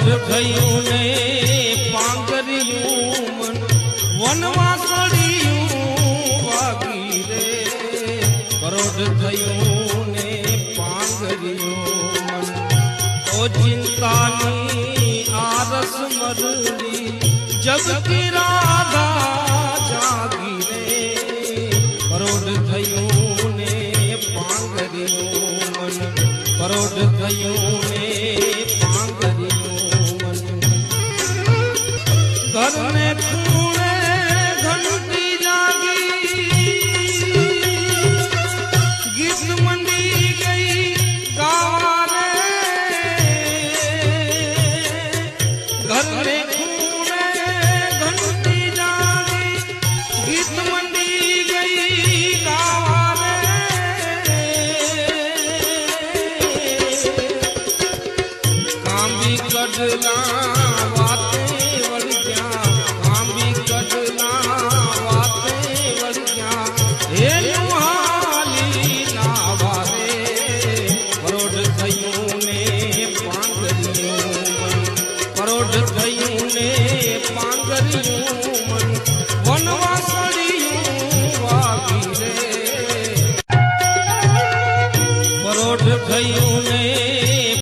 થયું ને પાંગર્યું મન વનમાં સળિયું વાગી રે કરોડ થયું ને પાંગર્યું મન ઓ ચિંતાની આરસ મરડી જગ કી રાધા જાગી રે કરોડ થયું ને પાંગર્યું મન કરોડ થયું ને ઘરને ખૂણે ઘંટી જાગી ગીત મંડી ગઈ ગાવા રે ઘરને ખૂણે ઘંટી જાગી ગીત મંડી ગઈ ગાવા રે કાંબી કડલા વાતે